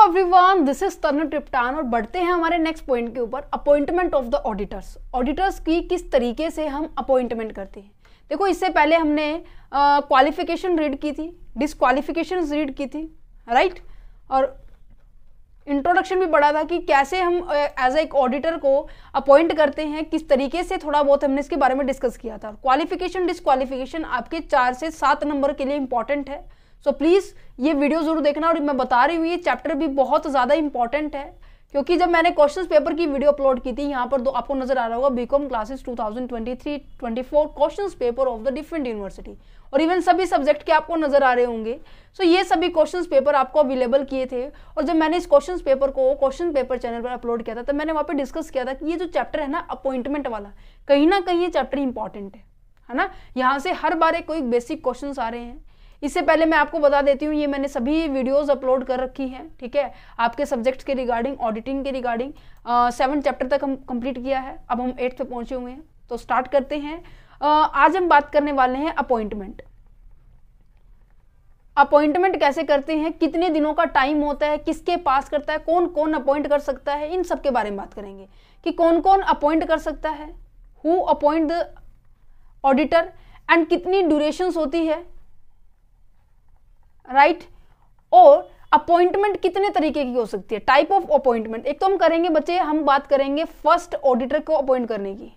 Everyone, this is Tanu triptan और बढ़ते हैं हमारे नेक्स्ट पॉइंट के ऊपर, appointment of the auditors. Auditors की किस तरीके से हम अपॉइंटमेंट करते हैं। देखो, इससे पहले हमने क्वालिफिकेशन रीड की थी, डिसक्वालिफिकेशन रीड की थी, राइट, और इंट्रोडक्शन भी पढ़ा था कि कैसे हम एज एक ऑडिटर को अपॉइंट करते हैं, किस तरीके से, थोड़ा बहुत हमने इसके बारे में डिस्कस किया था। क्वालिफिकेशन डिसक्वालिफिकेशन आपके 4 से 7 नंबर के लिए इंपॉर्टेंट है, सो प्लीज़ ये वीडियो जरूर देखना। और मैं बता रही हूँ ये चैप्टर भी बहुत ज़्यादा इंपॉर्टेंट है, क्योंकि जब मैंने क्वेश्चंस पेपर की वीडियो अपलोड की थी, यहाँ पर दो आपको नजर आ रहा होगा, BCom classes 2023-24 questions paper of the different university, और इवन सभी सब्जेक्ट के आपको नजर आ रहे होंगे। सो ये सभी क्वेश्चंस पेपर आपको अवेलेबल किए थे, और जब मैंने इस क्वेश्चंस पेपर को क्वेश्चन पेपर चैनल पर अपलोड किया था, तब मैंने वहाँ पे डिस्कस किया था कि ये जो चैप्टर है ना अपॉइंटमेंट वाला, कहीं ना कहीं ये चैप्टर इंपॉर्टेंट है ना। यहाँ से हर बार एक कोई बेसिक क्वेश्चन आ रहे हैं। इससे पहले मैं आपको बता देती हूँ, ये मैंने सभी वीडियोस अपलोड कर रखी हैं, ठीक है, आपके सब्जेक्ट्स के रिगार्डिंग, ऑडिटिंग के रिगार्डिंग। 7 चैप्टर तक हम कंप्लीट किया है, अब हम 8th पे पहुंचे हुए हैं। तो स्टार्ट करते हैं। आज हम बात करने वाले हैं अपॉइंटमेंट। अपॉइंटमेंट कैसे करते हैं, कितने दिनों का टाइम होता है, किसके पास करता है, कौन कौन अपॉइंट कर सकता है, इन सब के बारे में बात करेंगे कि कौन कौन अपॉइंट कर सकता है, who appoint the auditor, and कितनी ड्यूरेशंस होती है, राइट, और अपॉइंटमेंट कितने तरीके की हो सकती है, टाइप ऑफ अपॉइंटमेंट। एक तो हम करेंगे बच्चे, हम बात करेंगे फर्स्ट ऑडिटर को अपॉइंट करने की,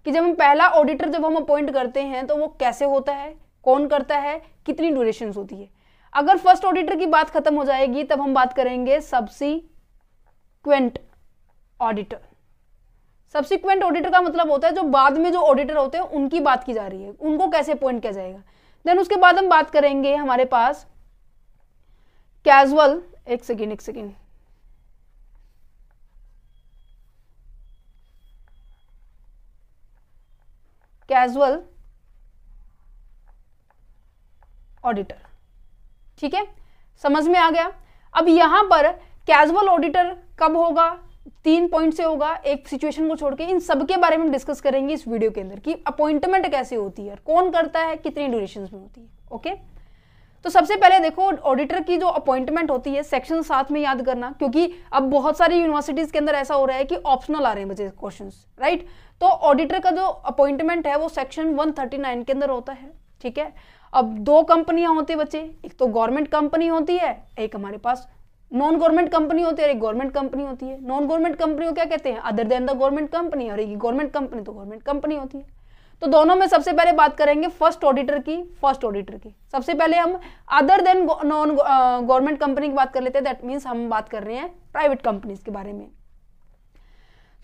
कि जब हम पहला ऑडिटर जब हम अपॉइंट करते हैं तो वो कैसे होता है, कौन करता है, कितनी ड्यूरेशंस होती है। अगर फर्स्ट ऑडिटर की बात खत्म हो जाएगी, तब हम बात करेंगे सब्सीक्वेंट ऑडिटर। सब्सीक्वेंट ऑडिटर का मतलब होता है जो बाद में जो ऑडिटर होते हैं उनकी बात की जा रही है, उनको कैसे अपॉइंट किया जाएगा। देन उसके बाद हम बात करेंगे हमारे पास कैजुअल, एक सेकेंड, कैजुअल ऑडिटर, ठीक है, समझ में आ गया। अब यहां पर कैजुअल ऑडिटर कब होगा, 3 पॉइंट से होगा, एक सिचुएशन को छोड़ के। इन सब के बारे में डिस्कस करेंगे इस वीडियो के अंदर कि अपॉइंटमेंट कैसे होती है, कौन करता है, कितनी ड्यूरेशन में होती है। ओके, तो सबसे पहले देखो, ऑडिटर की जो अपॉइंटमेंट होती है सेक्शन 7 में याद करना, क्योंकि अब बहुत सारी यूनिवर्सिटीज के अंदर ऐसा हो रहा है कि ऑप्शनल आ रहे हैं बच्चे क्वेश्चंस, राइट। तो ऑडिटर का जो अपॉइंटमेंट है वो सेक्शन 139 के अंदर होता है, ठीक है। अब 2 कंपनियां होती है बच्चे, एक तो गवर्नमेंट कंपनी होती है, एक हमारे पास नॉन गवर्नमेंट कंपनी होती है, और एक गवर्नमेंट कंपनी होती है। नॉन गवर्नमेंट कंपनी को क्या कहते हैं, other than the government company, और एक गवर्नमेंट कंपनी तो गवर्नमेंट कंपनी होती है। तो दोनों में सबसे पहले बात करेंगे फर्स्ट ऑडिटर की। सबसे पहले हम other than non government company की बात कर लेते हैं, दैट मीन्स हम बात कर रहे हैं प्राइवेट कंपनीज के बारे में।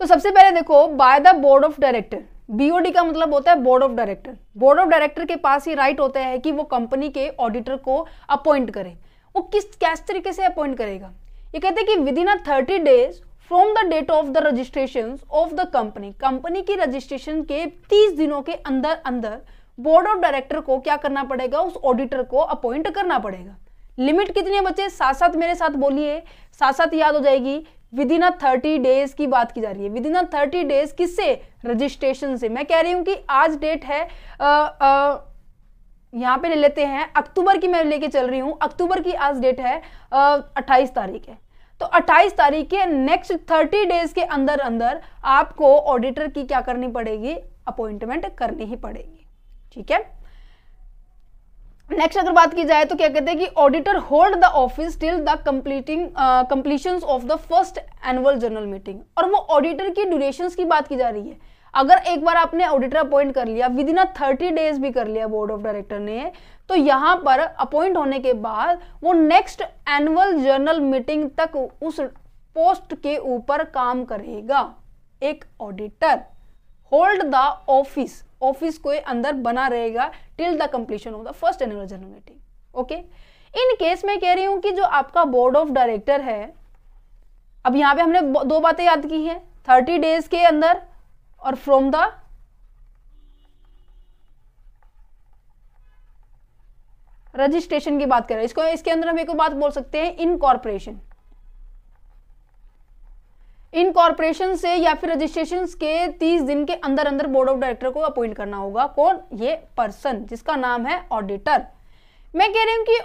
तो सबसे पहले देखो, bye the board of director, BOD का मतलब होता है board of director. Board of director के पास ही राइट होता है कि वो कंपनी के ऑडिटर को अपॉइंट करे। वो किस तरीके से अपॉइंट करेगा, ये कहते हैं कि within 30 days from the date of the registration of the company की रजिस्ट्रेशन के 30 दिनों के अंदर अंदर बोर्ड ऑफ डायरेक्टर को क्या करना पड़ेगा, उस ऑडिटर को अपॉइंट करना पड़ेगा। लिमिट कितनी है बच्चे, साथ मेरे साथ बोलिए, साथ याद हो जाएगी। विद इन 30 डेज की बात की जा रही है, विद इन 30 डेज किससे, रजिस्ट्रेशन से। मैं कह रही हूं कि आज डेट है, यहां पे ले लेते हैं अक्टूबर की, मैं लेके चल रही हूं, अक्टूबर की आज डेट है 28 तारीख है। तो 28 तारीख के नेक्स्ट 30 डेज के अंदर अंदर आपको ऑडिटर की क्या करनी पड़ेगी, अपॉइंटमेंट करनी ही पड़ेगी, ठीक है। नेक्स्ट अगर बात की जाए तो क्या कहते हैं कि auditor hold the office till the completion of the first annual general meeting. और वो ऑडिटर की ड्यूरेशंस की बात की जा रही है। अगर एक बार आपने ऑडिटर अपॉइंट कर लिया, विद इन 30 डेज भी कर लिया बोर्ड ऑफ डायरेक्टर ने, तो यहां पर अपॉइंट होने के बाद वो नेक्स्ट एनुअल जनरल मीटिंग तक उस पोस्ट के ऊपर काम करेगा। एक ऑडिटर होल्ड द ऑफिस को अंदर बना रहेगा till the completion of the first annual general meeting. Okay, in case में कह रही हूं कि जो आपका बोर्ड ऑफ डायरेक्टर है, अब यहां पे हमने 2 बातें याद की हैं, 30 डेज के अंदर और फ्रॉम द रजिस्ट्रेशन की बात करें। इसके अंदर हम एक बात बोल सकते हैं, इनकॉर्पोरेशन से या फिर रजिस्ट्रेशन के 30 दिन के अंदर अंदर बोर्ड ऑफ डायरेक्टर को अपॉइंट करना होगा। कौन, ये पर्सन जिसका नाम है ऑडिटर। मैं कह रही हूं कि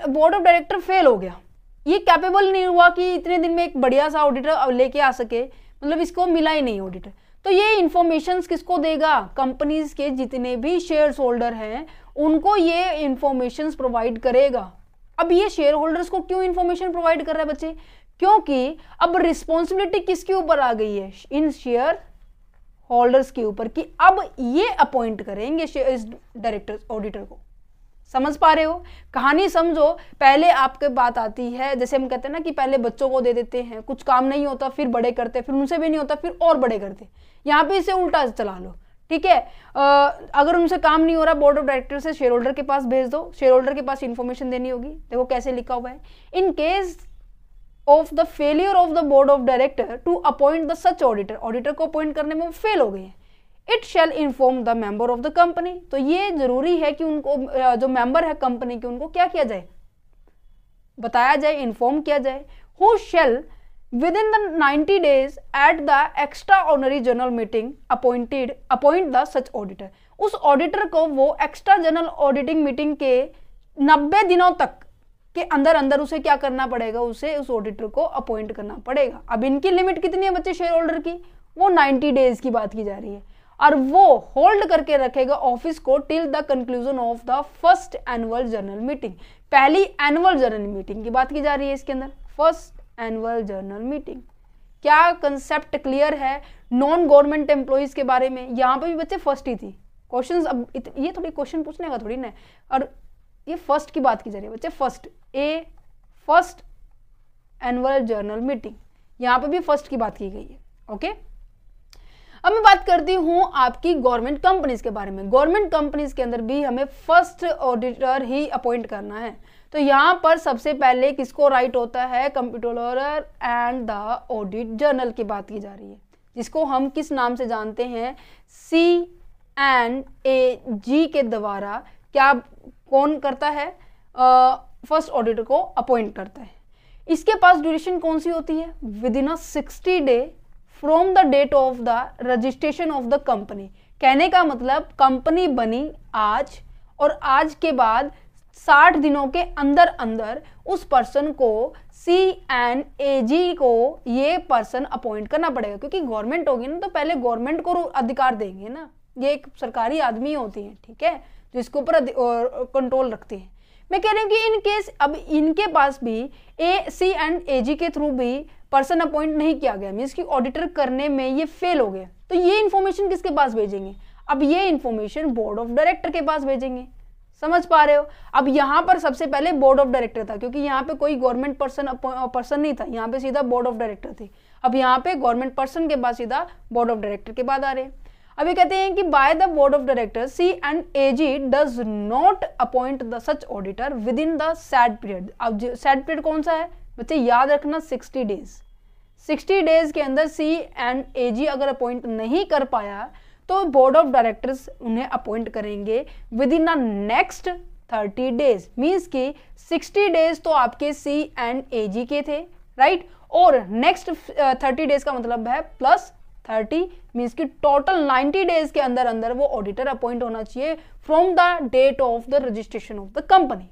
बोर्ड ऑफ डायरेक्टर फेल हो गया, ये कैपेबल नहीं हुआ कि इतने दिन में एक बढ़िया सा ऑडिटर लेके आ सके, मतलब इसको मिला ही नहीं ऑडिटर। तो ये इंफॉर्मेशन किसको देगा, कंपनीज के जितने भी शेयर होल्डर हैं उनको ये इंफॉर्मेशन प्रोवाइड करेगा। अब ये शेयर होल्डर्स को क्यों इंफॉर्मेशन प्रोवाइड कर रहा है बच्चे, क्योंकि अब रिस्पॉन्सिबिलिटी किसके ऊपर आ गई है, इन शेयर होल्डर्स के ऊपर, कि अब ये अपॉइंट करेंगे इस डायरेक्टर ऑडिटर को। समझ पा रहे हो, कहानी समझो। पहले आपके बात आती है, जैसे हम कहते हैं ना कि पहले बच्चों को दे देते हैं, कुछ काम नहीं होता फिर बड़े करते, फिर उनसे भी नहीं होता फिर और बड़े करते, यहाँ पे इसे उल्टा चला लो, ठीक है। अगर उनसे काम नहीं हो रहा, बोर्ड ऑफ डायरेक्टर से शेयर होल्डर के पास भेज दो, शेयर होल्डर के पास इंफॉर्मेशन देनी होगी। देखो कैसे लिखा हुआ है, in case of the failure of the board of director to appoint the such auditor, auditor को अपॉइंट करने में वो फेल हो गए हैं, it shall inform the member of the company. तो ये जरूरी है कि उनको जो मेंबर है कंपनी के, उनको क्या किया जाए, बताया जाए, इन्फॉर्म किया जाए। Who shall within the 90 days at the extraordinary general meeting appoint the such auditor. उस ऑडिटर को वो एक्स्ट्रा जनरल ऑडिटिंग मीटिंग के 90 दिनों तक के अंदर अंदर उसे क्या करना पड़ेगा, उसे उस ऑडिटर को अपॉइंट करना पड़ेगा। अब इनकी लिमिट कितनी है बच्चे शेयर होल्डर की, वो 90 days की बात की जा रही है, और वो होल्ड करके रखेगा ऑफिस को till the conclusion of the first annual general meeting. पहली एनुअल जनरल मीटिंग की बात की जा रही है इसके अंदर, फर्स्ट एनुअल जनरल मीटिंग। क्या कंसेप्ट क्लियर है नॉन गवर्नमेंट एम्प्लॉइज के बारे में, यहाँ पे भी बच्चे फर्स्ट ही थी क्वेश्चन। अब ये थोड़ी क्वेश्चन पूछने का थोड़ी ना, और ये फर्स्ट की बात की जा रही है बच्चे, फर्स्ट एनुअल जनरल मीटिंग, यहाँ पे भी फर्स्ट की बात की गई है। ओके, अब मैं बात करती हूँ आपकी गवर्नमेंट कंपनीज के बारे में। गवर्नमेंट कंपनीज के अंदर भी हमें फर्स्ट ऑडिटर ही अपॉइंट करना है। तो यहाँ पर सबसे पहले किसको राइट होता है, comptroller and the audit journal की बात की जा रही है, जिसको हम किस नाम से जानते हैं, CNAG के द्वारा क्या कौन करता है, फर्स्ट ऑडिटर को अपॉइंट करता है। इसके पास ड्यूरेशन कौन सी होती है, within 60 day from the date of the registration of the company. कहने का मतलब कंपनी बनी आज, और आज के बाद 60 दिनों के अंदर अंदर उस पर्सन को CNAG को ये पर्सन अपॉइंट करना पड़ेगा, क्योंकि गवर्नमेंट होगी ना, तो पहले गवर्नमेंट को अधिकार देंगे ना, ये एक सरकारी आदमी होती है, ठीक है, जो इसके ऊपर कंट्रोल रखते हैं। मैं कह रही हूँ कि इन केस अब इनके पास भी CNAG के थ्रू भी पर्सन अपॉइंट नहीं किया गया, मीन्स कि ऑडिटर करने में ये फेल हो गया, तो ये इन्फॉर्मेशन किसके पास भेजेंगे, अब ये इन्फॉर्मेशन बोर्ड ऑफ डायरेक्टर के पास भेजेंगे। समझ पा रहे हो, अब यहाँ पर सबसे पहले बोर्ड ऑफ डायरेक्टर था, क्योंकि यहाँ पे कोई गवर्नमेंट पर्सन नहीं था, यहाँ पे सीधा बोर्ड ऑफ डायरेक्टर थे। अब यहाँ पे गवर्नमेंट पर्सन के बाद सीधा बोर्ड ऑफ डायरेक्टर के बाद आ रहे हैं। अब ये कहते हैं कि by the board of director CNAG does not appoint the such auditor within the said period. अब सेड पीरियड कौन सा है बच्चे, याद रखना 60 days। 60 days के अंदर CNAG अगर अपॉइंट नहीं कर पाया तो बोर्ड ऑफ डायरेक्टर्स उन्हें अपॉइंट करेंगे with in the next 30 days। Means कि 60 days तो आपके CNAG के थे, राइट, और नेक्स्ट 30 days का मतलब है प्लस 30, मीन्स कि टोटल 90 days के अंदर अंदर वो ऑडिटर अपॉइंट होना चाहिए from the date of the registration of the company.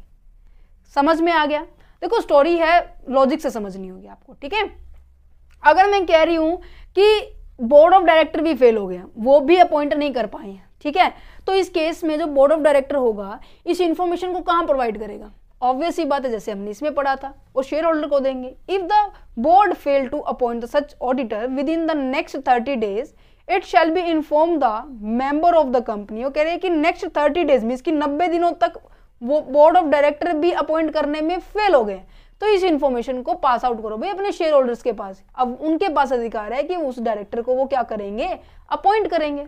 समझ में आ गया। देखो स्टोरी है, लॉजिक से समझनी होगी आपको, ठीक है। अगर मैं कह रही हूं कि बोर्ड ऑफ डायरेक्टर भी फेल हो गया, वो भी अपॉइंट नहीं कर पाए हैं, ठीक है, तो इस केस में जो बोर्ड ऑफ डायरेक्टर होगा इस इंफॉर्मेशन को कहां प्रोवाइड करेगा, ऑब्वियस ही बात है, जैसे हमने इसमें पढ़ा था, वो शेयर होल्डर को देंगे। If the board fail to appoint such auditor within the next 30 days it shall be inform the member of the company. वो कह रहे हैं कि नेक्स्ट 30 days मीन्स कि 90 दिनों तक वो बोर्ड ऑफ डायरेक्टर भी अपॉइंट करने में फेल हो गए, तो इस इंफॉर्मेशन को पास आउट करो भाई अपने शेयर होल्डर्स के पास। अब उनके पास अधिकार है कि उस डायरेक्टर को वो क्या करेंगे, अपॉइंट करेंगे।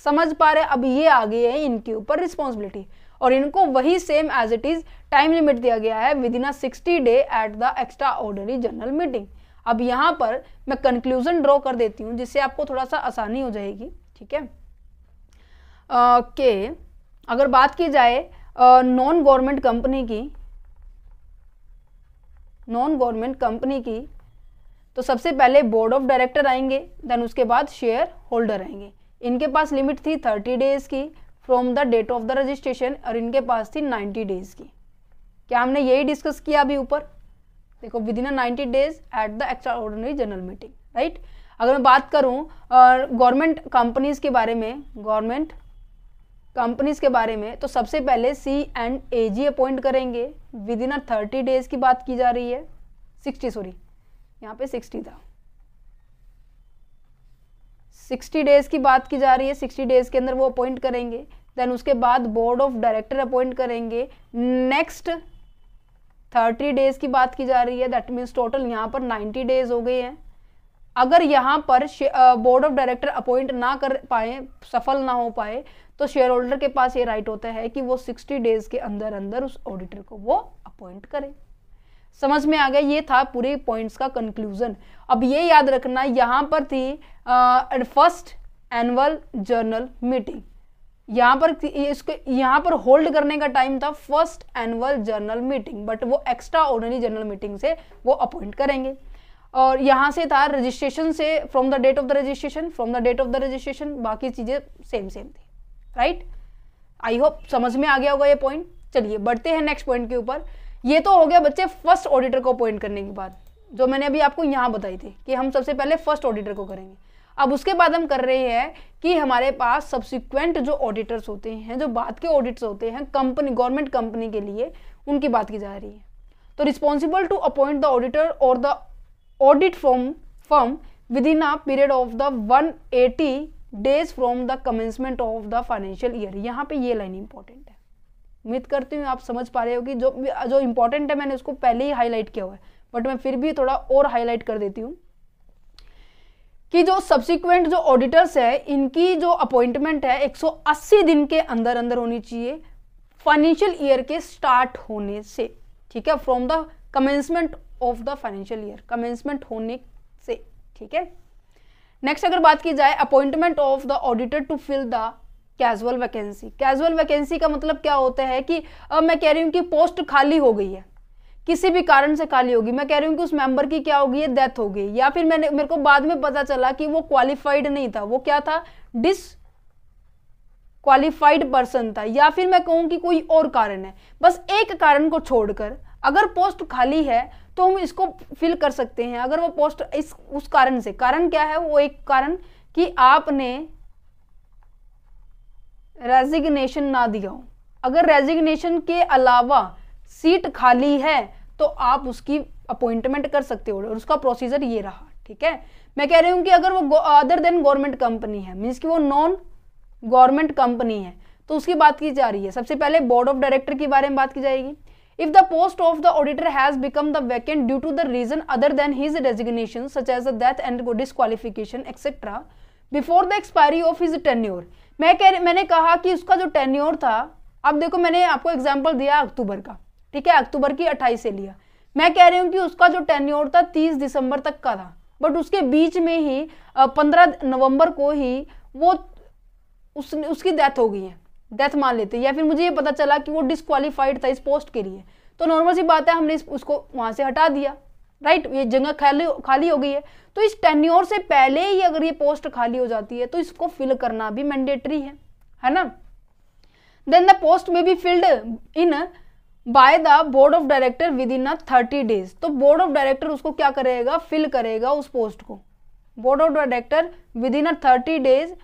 समझ पा रहे, अब ये आ गए हैं इनके ऊपर रिस्पॉन्सिबिलिटी, और इनको वही same as it is time limit दिया गया है within 60 day at the extraordinary general meeting. अब यहाँ पर मैं कंक्लूजन ड्रॉ कर देती हूँ जिससे आपको थोड़ा सा आसानी हो जाएगी, ठीक है। के अगर बात की जाए नॉन गवर्नमेंट कंपनी की, तो सबसे पहले बोर्ड ऑफ डायरेक्टर आएंगे, देन उसके बाद शेयर होल्डर आएंगे। इनके पास लिमिट थी 30 days की from the date of the registration, और इनके पास थी 90 days की। क्या हमने यही डिस्कस किया अभी ऊपर, देखो with in 90 days at the extraordinary general meeting, right. अगर मैं बात करूं गवर्नमेंट कंपनीज के बारे में, गवर्नमेंट कंपनीज के बारे में, तो सबसे पहले C&AG अपॉइंट करेंगे विद इन 30 डेज की बात की जा रही है, 60 सॉरी यहाँ पे 60 था, 60 डेज की बात की जा रही है, 60 डेज के अंदर वो अपॉइंट करेंगे। देन उसके बाद बोर्ड ऑफ डायरेक्टर अपॉइंट करेंगे नेक्स्ट 30 डेज की बात की जा रही है, दैट मीन्स टोटल यहाँ पर 90 डेज हो गए हैं। अगर यहाँ पर बोर्ड ऑफ डायरेक्टर अपॉइंट ना कर पाए, सफल ना हो पाए, तो शेयर होल्डर के पास ये राइट होता है कि वो 60 डेज के अंदर अंदर उस ऑडिटर को वो अपॉइंट करे। समझ में आ गया, ये था पूरे पॉइंट्स का कंक्लूजन। अब ये याद रखना, यहाँ पर थी फर्स्ट एनुअल जर्नल मीटिंग, यहाँ पर इसको यहाँ पर होल्ड करने का टाइम था first annual journal meeting, but वो एक्स्ट्रा ऑर्डिनरी जनरल मीटिंग से वो अपॉइंट करेंगे। और यहाँ से था रजिस्ट्रेशन से, from the date of the registration, from the date of the registration, बाकी चीजें सेम थी, राइट। आई होप समझ में आ गया होगा ये पॉइंट। चलिए बढ़ते हैं नेक्स्ट पॉइंट के ऊपर। ये तो हो गया बच्चे फर्स्ट ऑडिटर को अपॉइंट करने के बाद, जो मैंने अभी आपको यहाँ बताई थी कि हम सबसे पहले फर्स्ट ऑडिटर को करेंगे। अब उसके बाद हम कर रहे हैं कि हमारे पास सब्सिक्वेंट जो ऑडिटर्स होते हैं, जो बाद के ऑडिट्स होते हैं कंपनी, गवर्नमेंट कंपनी के लिए, उनकी बात की जा रही है। तो responsible to appoint the auditor और the audit firm within a period of the 180 days from the commencement of the financial year. यहाँ पे ये लाइन इंपॉर्टेंट है, उम्मीद करती हूँ आप समझ पा रहे हो कि जो इंपॉर्टेंट है मैंने उसको पहले ही हाईलाइट किया हुआ है, बट मैं फिर भी थोड़ा और हाईलाइट कर देती हूँ कि जो सब्सिक्वेंट जो ऑडिटर्स है, इनकी जो अपॉइंटमेंट है 180 दिन के अंदर अंदर होनी चाहिए फाइनेंशियल ईयर के स्टार्ट होने से, ठीक है, from the commencement of the financial year, commencement होने से, ठीक है। नेक्स्ट अगर बात की जाए appointment of the auditor to fill the casual vacancy. Casual vacancy का मतलब क्या होता है कि मैं कह रही हूँ कि पोस्ट खाली हो गई है, किसी भी कारण से खाली होगी, मैं कह रही हूँ कि उस मेंबर की क्या हो गई है, डेथ हो गई, या फिर मेरे को बाद में पता चला कि वो क्वालिफाइड नहीं था, वो क्या था, डिसक्वालिफाइड पर्सन था, या फिर मैं कहूँ कि कोई और कारण है। बस एक कारण को छोड़कर अगर पोस्ट खाली है तो हम इसको फिल कर सकते हैं। अगर वो पोस्ट उस कारण से, कारण क्या है, वो एक कारण कि आपने रेजिग्नेशन ना दिया हो। अगर रेजिग्नेशन के अलावा सीट खाली है तो आप उसकी अपॉइंटमेंट कर सकते हो, और उसका प्रोसीजर ये रहा, ठीक है। मैं कह रही हूँ कि अगर वो अदर देन गवर्नमेंट कंपनी है, मीन्स कि वो नॉन गवर्नमेंट कंपनी है, तो उसकी बात की जा रही है। सबसे पहले बोर्ड ऑफ डायरेक्टर के बारे में बात की जाएगी। If the post of the auditor has become the vacant due to the reason other than his resignation, such as the death and disqualification, etc., before the expiry of his tenure, मैंने कहा कि उसका जो tenure था, अब देखो मैंने आपको एग्जांपल दिया अक्टूबर का, ठीक है, अक्टूबर की 28 से लिया। मैं कह रही हूँ कि उसका जो टेन्योर था 30 दिसंबर तक का था, बट उसके बीच में ही 15 नवंबर को ही वो उसकी डेथ हो गई है, डेथ मान लेते हैं, या फिर मुझे ये पता चला कि वो डिस्क्वालीफाइड था इस पोस्ट के लिए, तो नॉर्मल सी बात है हमने उसको वहां से हटा दिया, राइट। ये जगह खाली हो गई है, तो इस टेन्योर से पहले ही अगर ये पोस्ट खाली हो जाती है तो इसको फिल करना भी मैंडेटरी है ना। देन द पोस्ट में be filled in by the board of director with in 30 days. तो बोर्ड ऑफ डायरेक्टर उसको क्या करेगा, फिल करेगा उस पोस्ट को। Board of director with in 30 days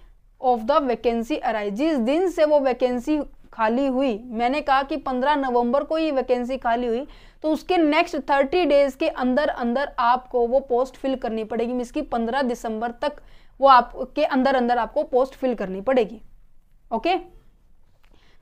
of the vacancy arise, जिस दिन से वो वैकेंसी खाली हुई, मैंने कहा कि 15 नवंबर को ये वैकेंसी खाली हुई, तो उसके नेक्स्ट 30 डेज के अंदर अंदर आपको वो पोस्ट फिल करनी पड़ेगी, मींस कि 15 दिसंबर तक वो आपके अंदर अंदर आपको पोस्ट फिल करनी पड़ेगी, ओके।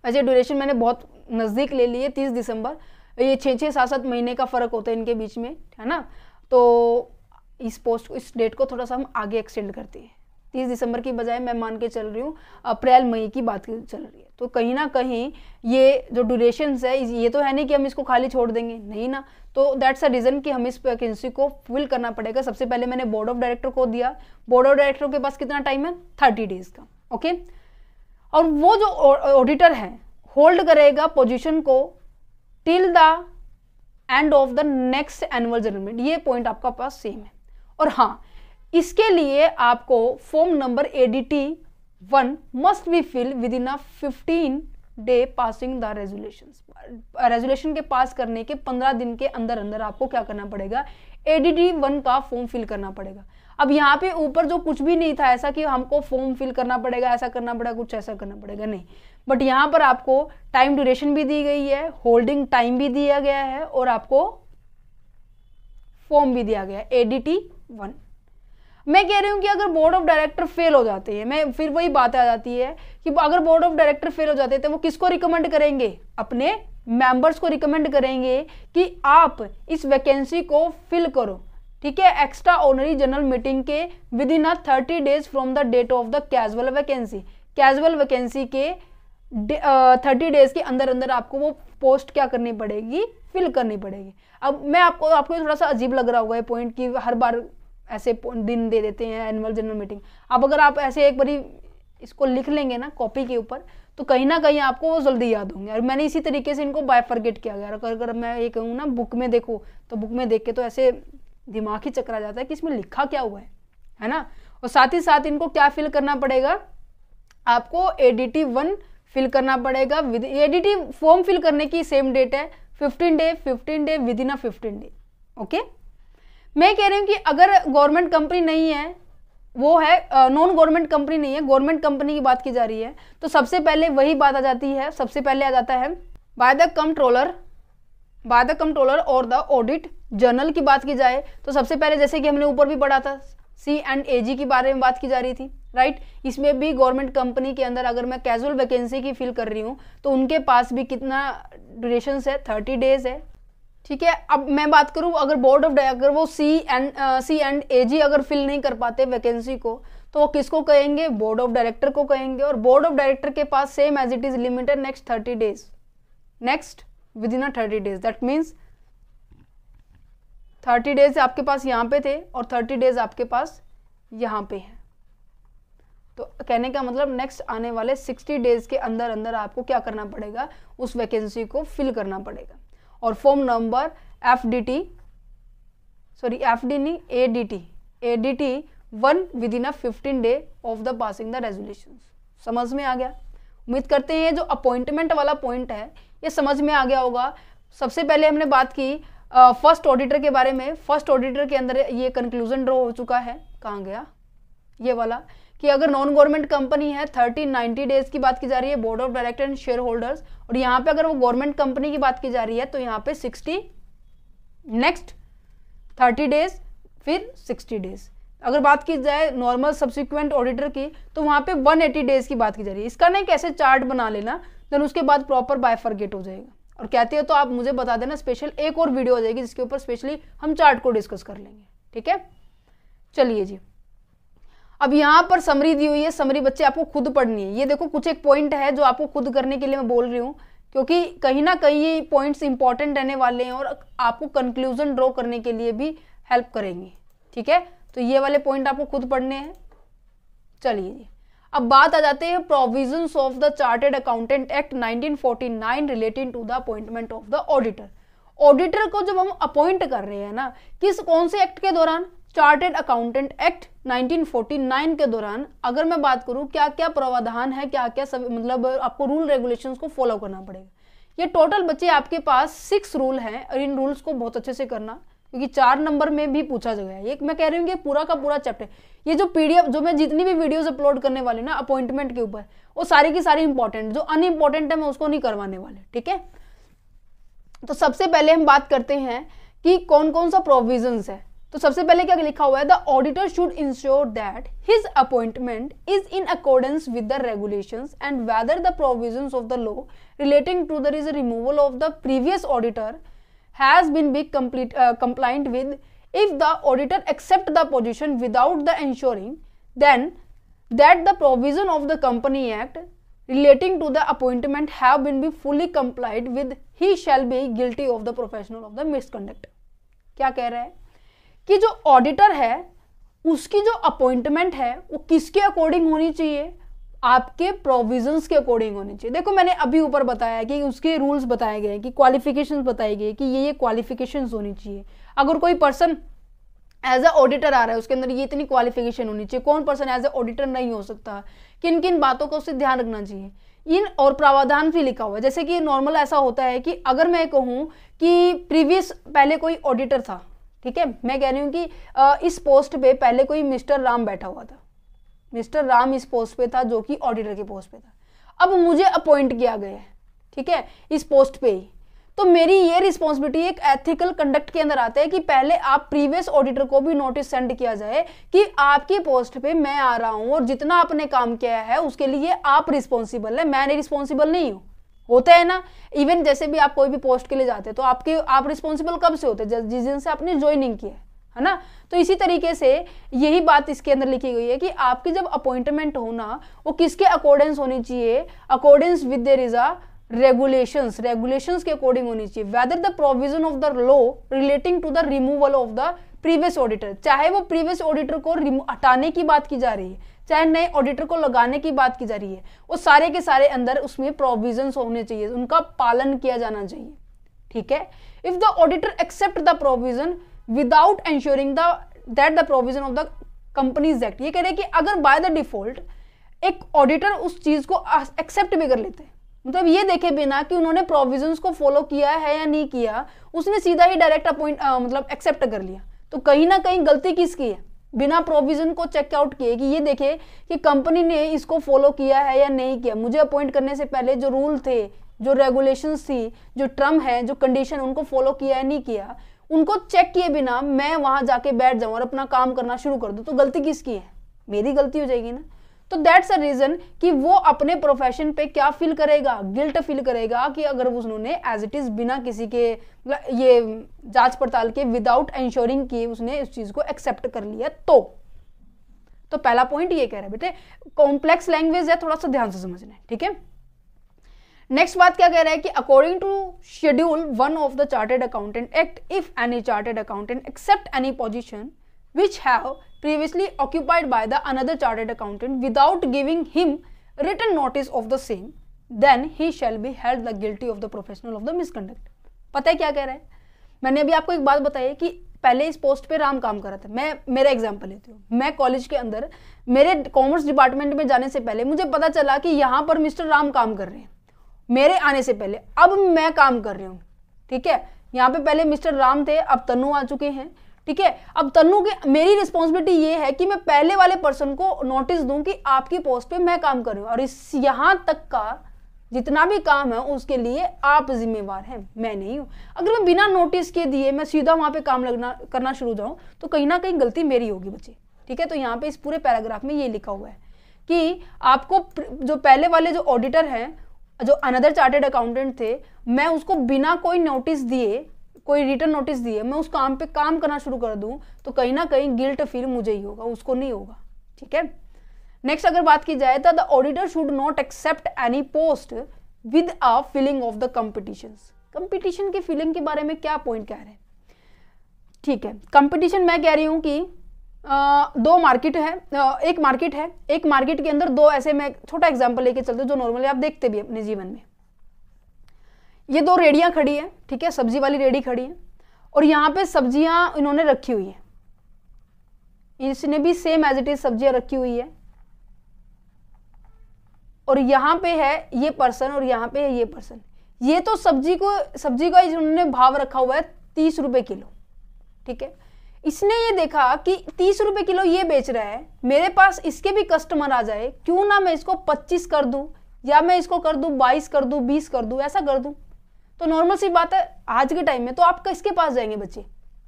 वैसे ड्यूरेशन मैंने बहुत नज़दीक ले ली है, 30 दिसंबर, ये 6-7 महीने का फ़र्क होता है इनके बीच में, है ना। तो इस डेट को थोड़ा सा हम आगे एक्सटेंड करते हैं, 30 दिसंबर की बजाय मैं मान के चल रही हूँ अप्रैल मई की बात चल रही है। तो कहीं ना कहीं ये जो ड्यूरेशन है, ये तो है नहीं कि हम इसको खाली छोड़ देंगे, नहीं ना। तो दैट्स अ रीज़न कि हम इस वैकेंसी को फिल करना पड़ेगा। सबसे पहले मैंने बोर्ड ऑफ डायरेक्टर को दिया, बोर्ड ऑफ डायरेक्टर के पास कितना टाइम है, 30 डेज का, ओके। और वो जो ऑडिटर है होल्ड करेगा पोजीशन को till the end of the next annual general meeting. ये पॉइंट आपका पास सेम है। और हाँ, इसके लिए आपको form number ADT 1 must be fill within 15 day passing the resolutions, resolution के पास करने के 15 दिन के अंदर अंदर आपको क्या करना पड़ेगा, ADD 1 का फॉर्म फिल करना पड़ेगा। अब यहाँ पे ऊपर जो कुछ भी नहीं था ऐसा कि हमको फॉर्म फिल करना पड़ेगा, ऐसा करना पड़ेगा, कुछ ऐसा करना पड़ेगा, नहीं, बट यहाँ पर आपको टाइम ड्यूरेशन भी दी गई है, होल्डिंग टाइम भी दिया गया है और आपको फॉर्म भी दिया गया है ADD 1। मैं कह रही हूं कि अगर बोर्ड ऑफ डायरेक्टर फेल हो जाते हैं, मैं फिर वही बात आ जाती है कि अगर बोर्ड ऑफ डायरेक्टर फेल हो जाते हैं तो वो किसको रिकमेंड करेंगे, अपने मेंबर्स को रिकमेंड करेंगे कि आप इस वैकेंसी को फिल करो, ठीक है, एक्स्ट्रा ऑर्डिनरी जनरल मीटिंग के within 30 days from the date of the casual vacancy. Casual vacancy के 30 डेज के अंदर अंदर आपको वो पोस्ट क्या करनी पड़ेगी, फिल करनी पड़ेगी। अब मैं आपको थोड़ा सा अजीब लग रहा होगा ये पॉइंट कि हर बार ऐसे दिन दे देते हैं एनुअल जनरल मीटिंग। अब अगर आप ऐसे एक बारी इसको लिख लेंगे ना कॉपी के ऊपर तो कहीं ना कहीं आपको वो जल्दी याद होंगे। और मैंने इसी तरीके से इनको बायफरगेट किया गया। अगर मैं ये कहूँ ना बुक में देखो तो बुक में देख के तो ऐसे दिमाग ही चकरा जाता है कि इसमें लिखा क्या हुआ है ना। और साथ ही साथ इनको क्या फिल करना पड़ेगा, आपको ADD 1 फिल करना पड़ेगा। विद ADD फॉर्म फिल करने की सेम डेट है 15 day with in 15 day. Okay, मैं कह रही हूँ कि अगर गवर्नमेंट कंपनी नहीं है, वो है नॉन गवर्नमेंट कंपनी नहीं है, गवर्नमेंट कंपनी की बात की जा रही है, तो सबसे पहले वही बात आ जाती है, सबसे पहले आ जाता है बाय द कंट्रोलर और द ऑडिट जर्नल की बात की जाए तो सबसे पहले जैसे कि हमने ऊपर भी पढ़ा था C&AG की बारे में बात की जा रही थी, राइट। इसमें भी गवर्नमेंट कंपनी के अंदर अगर मैं कैजुअल वैकेंसी की फिल कर रही हूँ तो उनके पास भी कितना ड्यूरेशन है, 30 डेज है, ठीक है। अब मैं बात करूँ अगर बोर्ड ऑफ अगर वो C&AG अगर फिल नहीं कर पाते वैकेंसी को तो वो किसको कहेंगे, बोर्ड ऑफ डायरेक्टर को कहेंगे। और बोर्ड ऑफ डायरेक्टर के पास same as it is limited next 30 days, next within 30 days, that means 30 days आपके पास यहाँ पे थे और 30 डेज आपके पास यहाँ पे है। तो कहने का मतलब नेक्स्ट आने वाले 60 डेज के अंदर अंदर आपको क्या करना पड़ेगा, उस वैकेंसी को फिल करना पड़ेगा। और form number ADD 1 with in 15 day of the passing the resolution. समझ में आ गया? उम्मीद करते हैं जो अपॉइंटमेंट वाला पॉइंट है ये समझ में आ गया होगा। सबसे पहले हमने बात की फर्स्ट ऑडिटर के बारे में। फर्स्ट ऑडिटर के अंदर ये कंक्लूजन ड्रॉ हो चुका है, कहाँ गया ये वाला, कि अगर नॉन गवर्नमेंट कंपनी है 90 डेज की बात की जा रही है, board of director and share holders. और यहाँ पे अगर वो गवर्नमेंट कंपनी की बात की जा रही है तो यहाँ पे 60, नेक्स्ट 30 डेज, फिर 60 डेज। अगर बात की जाए नॉर्मल सब्सिक्वेंट ऑडिटर की तो वहाँ पे 180 डेज की बात की जा रही है। इसका ना कैसे चार्ट बना लेना, देन उसके बाद प्रॉपर बायफरगेट हो जाएगा। और कहते हो तो आप मुझे बता देना, स्पेशल एक और वीडियो हो जाएगी जिसके ऊपर स्पेशली हम चार्ट को डिस्कस कर लेंगे, ठीक है। चलिए जी, अब यहाँ पर समरी दी हुई है, समरी बच्चे आपको खुद पढ़नी है। ये देखो कुछ एक पॉइंट है जो आपको खुद करने के लिए मैं बोल रही हूँ, क्योंकि कहीं ना कहीं ये पॉइंट्स इंपॉर्टेंट रहने वाले हैं और आपको कंक्लूजन ड्रॉ करने के लिए भी हेल्प करेंगे, ठीक है। तो ये वाले पॉइंट आपको खुद पढ़ने हैं। चलिए जी, अब बात आ जाते हैं provisions of the chartered accountant act 1949 relating to the appointment of the auditor. Auditor को जब हम अपॉइंट कर रहे हैं ना, कौन से एक्ट के दौरान, चार्टर्ड अकाउंटेंट एक्ट 1949 के दौरान अगर मैं बात करूं क्या क्या प्रावधान है, क्या क्या सब मतलब आपको रूल रेगुलेशंस को फॉलो करना पड़ेगा। ये टोटल बच्चे आपके पास 6 रूल हैं और इन रूल्स को बहुत अच्छे से करना, क्योंकि 4 नंबर में भी पूछा गया है। एक मैं कह रही हूँ कि पूरा का पूरा चैप्टर, ये जो PDF जो मैं जितनी भी वीडियोस अपलोड करने वाली ना अपॉइंटमेंट के ऊपर, वो सारी की सारी इंपॉर्टेंट, जो अनइम्पॉर्टेंट है मैं उसको नहीं करवाने वाले, ठीक है। तो सबसे पहले हम बात करते हैं कि कौन कौन सा प्रोविजंस है। तो सबसे पहले क्या लिखा हुआ है, the auditor should ensure that his appointment is in accordance with the regulations and whether the provisions of the law relating to the removal of the previous auditor has been compliant with. If the auditor accept the position without the ensuring then that the provision of the Company Act relating to the appointment have been be fully complied with, he shall be guilty of the professional of the misconduct. क्या कह रहा है कि जो auditor है उसकी जो appointment है वो किसके अकॉर्डिंग होनी चाहिए, आपके प्रोविजंस के अकॉर्डिंग होनी चाहिए। देखो मैंने अभी ऊपर बताया कि उसके रूल्स बताए गए कि क्वालिफिकेशंस बताई गई कि ये क्वालिफिकेशंस होनी चाहिए। अगर कोई पर्सन एज ए ऑडिटर आ रहा है उसके अंदर ये इतनी क्वालिफिकेशन होनी चाहिए, कौन पर्सन एज ए ऑडिटर नहीं हो सकता, किन किन बातों का उससे ध्यान रखना चाहिए, इन और प्रावधान भी लिखा हुआ है। जैसे कि नॉर्मल ऐसा होता है कि अगर मैं कहूँ कि प्रीवियस पहले कोई ऑडिटर था, ठीक है, मैं कह रही हूँ कि इस पोस्ट पे पहले कोई मिस्टर राम बैठा हुआ था, मिस्टर राम इस पोस्ट पे था जो कि ऑडिटर के पोस्ट पे था, अब मुझे अपॉइंट किया गया है, ठीक है, इस पोस्ट पे ही, तो मेरी ये रिस्पॉन्सिबिलिटी एक एथिकल कंडक्ट के अंदर आता है कि पहले आप प्रीवियस ऑडिटर को भी नोटिस सेंड किया जाए कि आपकी पोस्ट पे मैं आ रहा हूं और जितना आपने काम किया है उसके लिए आप रिस्पॉन्सिबल है, मैं रिस्पॉन्सिबल नहीं हूँ। होता है ना, इवन जैसे भी आप कोई भी पोस्ट के लिए जाते हैं तो आप रिस्पॉन्सिबल कब से होते हैं, जिस दिन से आपने ज्वाइनिंग की है ना। तो इसी तरीके से यही बात इसके अंदर लिखी गई है कि आपकी जब अपॉइंटमेंट होना वो किसके अकॉर्डेंस होनी चाहिए, accordance with there is a regulations के अकॉर्डिंग होनी चाहिए। Whether the provision of the law relating to the removal of the previous auditor, चाहे वो प्रीवियस ऑडिटर को हटाने की बात की जा रही है, चाहे नए ऑडिटर को लगाने की बात की जा रही है, वो सारे के सारे अंदर उसमें प्रोविजंस होने चाहिए, उनका पालन किया जाना चाहिए, ठीक है। If the auditor accept the provision without ensuring that the provision of the companies act, ये कह रहे हैं कि अगर बाय द डिफॉल्ट एक ऑडिटर उस चीज को एक्सेप्ट भी कर लेते हैं, मतलब ये देखे बिना कि उन्होंने प्रोविजंस को फॉलो किया है या नहीं किया, उसने सीधा ही डायरेक्ट मतलब एक्सेप्ट कर लिया, तो कहीं ना कहीं गलती किसकी है, बिना प्रोविजन को चेकआउट किए कि ये देखे कि कंपनी ने इसको फॉलो किया है या नहीं किया, मुझे अपॉइंट करने से पहले जो रूल थे, जो रेगुलेशंस थी, जो टर्म है, जो कंडीशन, उनको फॉलो किया है नहीं किया, उनको चेक किए बिना मैं वहां जाके बैठ जाऊं और अपना काम करना शुरू कर दूं, तो गलती किसकी है, मेरी गलती हो जाएगी ना। तो दैट्स अ रीजन कि वो अपने प्रोफेशन पे क्या फील करेगा, गिल्ट फील करेगा कि अगर उन्होंने एज इट इज बिना किसी के ये जांच पड़ताल के विदाउट एंश्योरिंग किए उसने इस चीज को एक्सेप्ट कर लिया। तो पहला पॉइंट ये कह रहा है बेटे, कॉम्प्लेक्स लैंग्वेज है, थोड़ा सा ध्यान से समझना है, ठीक है। नेक्स्ट बात क्या कह रहा है कि according to schedule 1 of the chartered accountant act, if any chartered accountant accept any position which have previously occupied by the another chartered accountant without giving him written notice of the same, then he shall be held the guilty of the professional of the misconduct। पता है क्या कह रहा है, मैंने अभी आपको एक बात बताई कि पहले इस पोस्ट पे राम काम कर रहा था, मैं मेरा एग्जांपल लेती हूँ, मैं कॉलेज के अंदर मेरे कॉमर्स डिपार्टमेंट में जाने से पहले मुझे पता चला कि यहाँ पर मिस्टर राम काम कर रहे हैं, मेरे आने से पहले, अब मैं काम कर रही हूँ, ठीक है। यहाँ पे पहले मिस्टर राम थे, अब तन्नू आ चुके हैं, ठीक है। अब तन्नू की मेरी रिस्पॉन्सिबिलिटी ये है कि मैं पहले वाले पर्सन को नोटिस दूं कि आपकी पोस्ट पे मैं काम कर रही हूँ और इस यहाँ तक का जितना भी काम है उसके लिए आप जिम्मेवार हैं, मैं नहीं हूँ। अगर मैं बिना नोटिस के दिए मैं सीधा वहां पे काम करना शुरू जाऊँ तो कहीं ना कहीं गलती मेरी होगी बच्चे, ठीक है। तो यहाँ पे इस पूरे पैराग्राफ में ये लिखा हुआ है कि आपको जो पहले वाले जो ऑडिटर हैं, जो अनदर चार्टर्ड अकाउंटेंट थे, मैं उसको बिना कोई नोटिस दिए, कोई रिटर्न नोटिस दिए मैं उस काम पे काम करना शुरू कर दूं तो कहीं ना कहीं गिल्ट फील मुझे ही होगा, उसको नहीं होगा, ठीक है। नेक्स्ट अगर बात की जाए तो the auditor should not accept any post with a feeling of the competitions. Competition की फीलिंग के बारे में क्या पॉइंट कह रहे हैं, ठीक है। कंपटीशन मैं कह रही हूं कि दो मार्केट है, एक मार्केट के अंदर दो ऐसे, मैं छोटा एग्जांपल लेके चलते जो नॉर्मली आप देखते भी अपने जीवन में। ये दो रेडियां खड़ी है, ठीक है, सब्जी वाली रेडी खड़ी है और यहाँ पे सब्जियां इन्होंने रखी हुई है, इसने भी सेम एज इट इज सब्जियां रखी हुई है और यहाँ पे है ये पर्सन और यहाँ पे है ये पर्सन। ये तो सब्जी का इन्होंने भाव रखा हुआ है 30 रुपए किलो, ठीक है। इसने ये देखा कि 30 रुपए किलो ये बेच रहा है, मेरे पास इसके भी कस्टमर आ जाए, क्यों ना मैं इसको 25 कर दूं या मैं इसको कर दूं 22 कर दूं 20 कर दूं, ऐसा कर दूं। तो नॉर्मल सी बात है आज के टाइम में तो आप किसके पास जाएंगे बच्चे,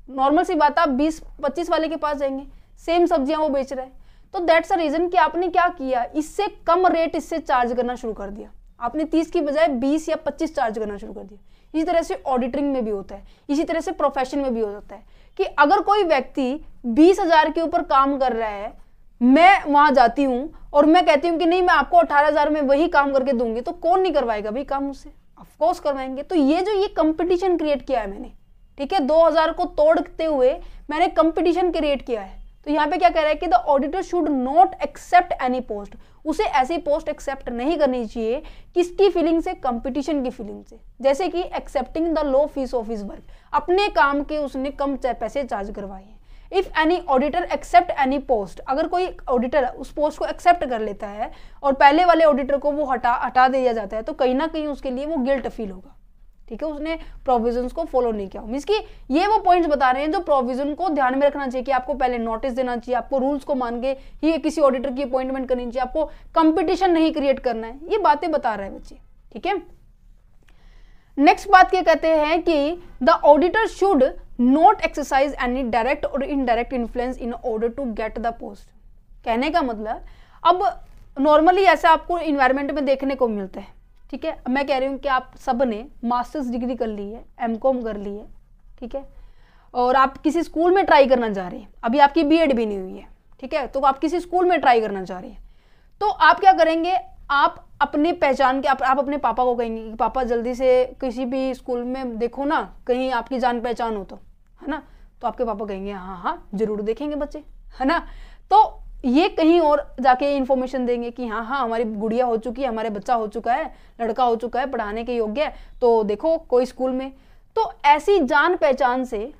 नॉर्मल सी बात है आप 20-25 वाले के पास जाएंगे, सेम सब्जियां वो बेच रहा है। तो दैट्स अ रीजन कि आपने क्या किया, इससे कम रेट इससे चार्ज करना शुरू कर दिया, आपने 30 की बजाय 20 या 25 चार्ज करना शुरू कर दिया। इसी तरह से ऑडिटिंग में भी होता है, इसी तरह से प्रोफेशन में भी हो सकता है कि अगर कोई व्यक्ति 20,000 के ऊपर काम कर रहा है, मैं वहां जाती हूं और मैं कहती हूं कि नहीं मैं आपको 18,000 में वही काम करके दूंगी, तो कौन नहीं करवाएगा भाई काम मुझसे, ऑफकोर्स करवाएंगे। तो ये कंपटीशन क्रिएट किया है मैंने, ठीक है, 2000 को तोड़ते हुए मैंने कंपटीशन क्रिएट किया है। तो यहाँ पे क्या कह रहा है कि the auditor should not accept any post, उसे ऐसी पोस्ट एक्सेप्ट नहीं करनी चाहिए, किसकी फीलिंग से, कंपटीशन की फीलिंग से। जैसे कि accepting the low fees of his work, अपने काम के उसने कम पैसे चार्ज करवाए हैं। If any auditor accept any post, अगर कोई ऑडिटर उस पोस्ट को एक्सेप्ट कर लेता है और पहले वाले ऑडिटर को वो हटा दिया जाता है, तो कहीं ना कहीं उसके लिए वो गिल्ट फील होगा, ठीक है, उसने प्रोविजंस को फॉलो नहीं किया। मींस कि ये वो पॉइंट्स बता रहे हैं जो प्रोविजन को ध्यान में रखना चाहिए कि आपको पहले नोटिस देना चाहिए, आपको रूल्स को मान के ही किसी ऑडिटर की अपॉइंटमेंट करनी चाहिए, आपको कंपटीशन नहीं क्रिएट करना है, ये बातें बता रहे हैं बच्चे, ठीक है। नेक्स्ट बात क्या कहते हैं कि the auditor should not exercise any direct और indirect influence in order to get the post. कहने का मतलब, अब नॉर्मली ऐसा आपको इन्वायरमेंट में देखने को मिलता है, ठीक है। मैं कह रही हूँ कि आप सब ने मास्टर्स डिग्री कर ली है, एमकॉम कर ली है, ठीक है, और आप किसी स्कूल में ट्राई करना चाह रहे हैं, अभी आपकी बीएड भी नहीं हुई है, ठीक है, तो आप किसी स्कूल में ट्राई करना चाह रहे हैं, तो आप क्या करेंगे, आप अपने पहचान के आप अपने पापा को कहेंगे कि पापा जल्दी से किसी भी स्कूल में देखो ना, कहीं आपकी जान पहचान हो तो, है ना, तो आपके पापा कहेंगे हाँ हाँ जरूर देखेंगे बच्चे, है ना। तो ये कहीं और जाके इन्फॉर्मेशन देंगे कि हाँ हाँ हमारी गुड़िया हो चुकी है, हमारे बच्चा हो चुका है, लड़का हो चुका है, पढ़ाने के योग्य है, तो देखो कोई स्कूल में। तो ऐसी जान पहचान से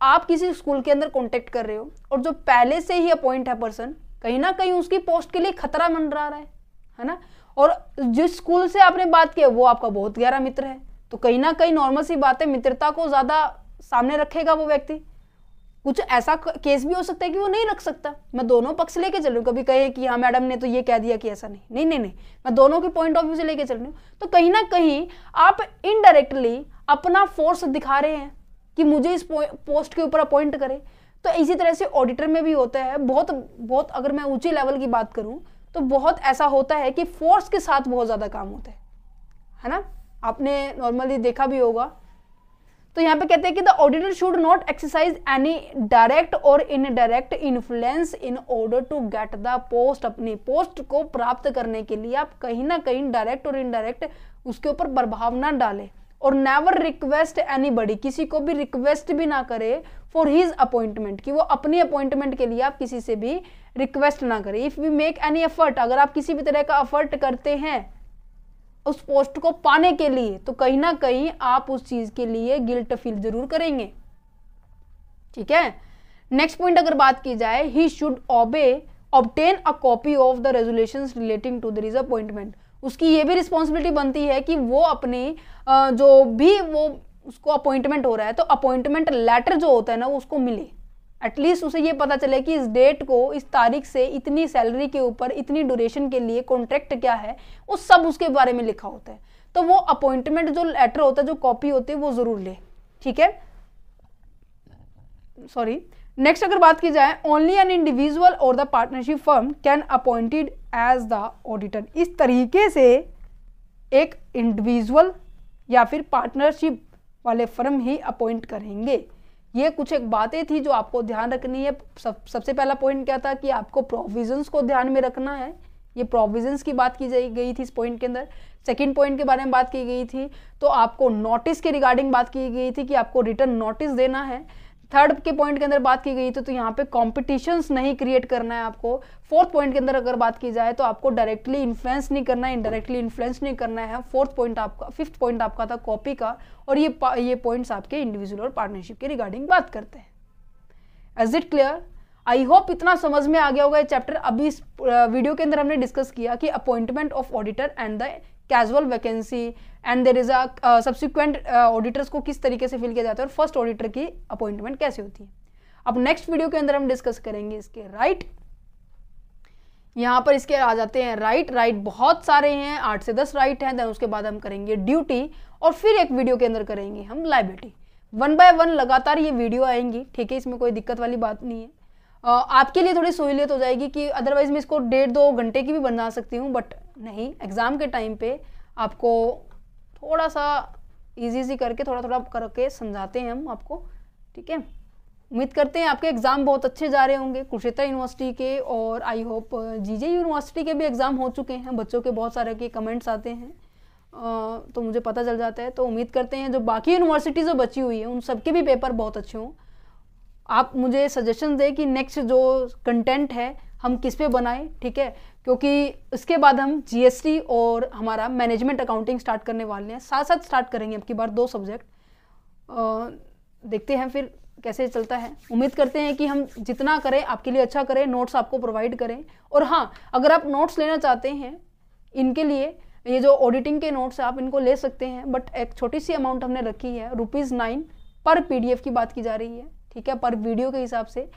आप किसी स्कूल के अंदर कॉन्टेक्ट कर रहे हो और जो पहले से ही अपॉइंट है पर्सन, कहीं ना कहीं उसकी पोस्ट के लिए खतरा मंडरा रहा है ना, और जिस स्कूल से आपने बात की वो आपका बहुत गहरा मित्र है, तो कहीं ना कहीं नॉर्मल सी बात है, मित्रता को ज्यादा सामने रखेगा वो व्यक्ति। कुछ ऐसा केस भी हो सकता है कि वो नहीं रख सकता, मैं दोनों पक्ष लेके चल रही हूँ, कभी कहे कि हाँ मैडम ने तो ये कह दिया कि ऐसा नहीं, मैं दोनों के पॉइंट ऑफ व्यू से लेके चल रही हूँ। तो कहीं ना कहीं आप इनडायरेक्टली अपना फोर्स दिखा रहे हैं कि मुझे इस पोस्ट के ऊपर अपॉइंट करें। तो इसी तरह से ऑडिटर में भी होता है, बहुत अगर मैं ऊंचे लेवल की बात करूं तो बहुत ऐसा होता है कि फोर्स के साथ बहुत ज्यादा काम होता है ना, आपने नॉर्मली देखा भी होगा। तो यहाँ पे कहते हैं कि the auditor should not exercise any direct और indirect influence in order to get the post. अपनी पोस्ट को प्राप्त करने के लिए आप कहीं ना कहीं डायरेक्ट और इनडायरेक्ट उसके ऊपर प्रभाव ना डालें, और नेवर रिक्वेस्ट एनीबडी, किसी को भी रिक्वेस्ट भी ना करे फॉर हिज अपॉइंटमेंट, कि वो अपनी अपॉइंटमेंट के लिए आप किसी से भी रिक्वेस्ट ना करें। If we make any effort, अगर आप किसी भी तरह का एफर्ट करते हैं उस पोस्ट को पाने के लिए, तो कहीं ना कहीं आप उस चीज के लिए गिल्ट फील जरूर करेंगे, ठीक है। नेक्स्ट पॉइंट अगर बात की जाए, he should obtain a copy of the resolutions relating to the appointment. उसकी ये भी रिस्पॉन्सिबिलिटी बनती है कि वो अपनी जो भी वो उसको अपॉइंटमेंट हो रहा है, तो अपॉइंटमेंट लेटर जो होता है ना वो उसको मिले, एटलीस्ट उसे ये पता चले कि इस डेट को, इस तारीख से इतनी सैलरी के ऊपर इतनी ड्यूरेशन के लिए कॉन्ट्रैक्ट क्या है, वो सब उसके बारे में लिखा होता है। तो वो अपॉइंटमेंट जो लेटर होता है, जो कॉपी होती है, वो जरूर ले, ठीक है। सॉरी, नेक्स्ट अगर बात की जाए, ओनली एन इंडिविजुअल और the partnership firm can appointed as the auditor. इस तरीके से एक इंडिविजुअल या फिर पार्टनरशिप वाले फर्म ही अपॉइंट करेंगे। ये कुछ एक बातें थी जो आपको ध्यान रखनी है। सबसे पहला पॉइंट क्या था कि आपको प्रोविजंस को ध्यान में रखना है, ये प्रोविजंस की बात की गई थी इस पॉइंट के अंदर। सेकंड पॉइंट के बारे में बात की गई थी, तो आपको नोटिस के रिगार्डिंग बात की गई थी कि आपको रिटर्न नोटिस देना है। थर्ड के पॉइंट के अंदर बात की गई थी, तो यहाँ पे कॉम्पिटिशन्स नहीं क्रिएट करना है आपको। फोर्थ पॉइंट के अंदर अगर बात की जाए तो आपको डायरेक्टली इन्फ्लुएंस नहीं करना है, इनडायरेक्टली इन्फ्लुएंस नहीं करना है। फिफ्थ पॉइंट आपका था कॉपी का, और ये पॉइंट्स आपके इंडिविजुअल और पार्टनरशिप के रिगार्डिंग बात करते हैं। Is it clear? I hope इतना समझ में आ गया होगा ये चैप्टर। अभी इस वीडियो के अंदर हमने डिस्कस किया कि appointment of auditor and the casual vacancy and there is a subsequent auditors को किस तरीके से फिल किया जाता है, और फर्स्ट ऑडिटर की अपॉइंटमेंट कैसे होती है। अब नेक्स्ट वीडियो के अंदर हम डिस्कस करेंगे इसके राइट। यहाँ पर इसके आ जाते हैं राइट बहुत सारे हैं, 8 से 10 राइट हैं। देन उसके बाद हम करेंगे ड्यूटी, और फिर एक वीडियो के अंदर करेंगे हम लायबिलिटी। 1 बाय 1 लगातार ये वीडियो आएंगी, ठीक है, इसमें कोई दिक्कत वाली बात नहीं है। आपके लिए थोड़ी सहूलियत हो जाएगी कि अदरवाइज मैं इसको 1.5-2 घंटे की भी बना सकती हूँ, बट नहीं, एग्जाम के टाइम पे आपको थोड़ा सा इजी करके थोड़ा करके समझाते हैं हम आपको, ठीक है। उम्मीद करते हैं आपके एग्जाम बहुत अच्छे जा रहे होंगे, कुरुक्षेत्र यूनिवर्सिटी के, और आई होप जीजे यूनिवर्सिटी के भी एग्जाम हो चुके हैं। बच्चों के बहुत सारे के कमेंट्स आते हैं, तो मुझे पता चल जाता है। तो उम्मीद करते हैं जो बाकी यूनिवर्सिटी जो बची हुई है उन सबके भी पेपर बहुत अच्छे हों। आप मुझे सजेशन दें कि नेक्स्ट जो कंटेंट है हम किस पे बनाएं, ठीक है, क्योंकि इसके बाद हम जीएसटी और हमारा मैनेजमेंट अकाउंटिंग स्टार्ट करने वाले हैं। साथ साथ स्टार्ट करेंगे अब की बार 2 सब्जेक्ट। देखते हैं फिर कैसे चलता है। उम्मीद करते हैं कि हम जितना करें आपके लिए अच्छा करें, नोट्स आपको प्रोवाइड करें। और हाँ, अगर आप नोट्स लेना चाहते हैं इनके लिए, ये जो ऑडिटिंग के नोट्स आप इनको ले सकते हैं, बट एक छोटी सी अमाउंट हमने रखी है, ₹9 पर PDF की बात की जा रही है, ठीक है, पर वीडियो के हिसाब से।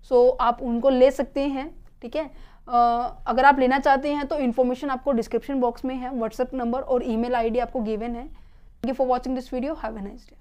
सो आप उनको ले सकते हैं, ठीक है। अगर आप लेना चाहते हैं तो इन्फॉर्मेशन आपको डिस्क्रिप्शन बॉक्स में है, व्हाट्सएप नंबर और ईमेल ID आपको गिवन है। Thank you for watching this video, have a nice day.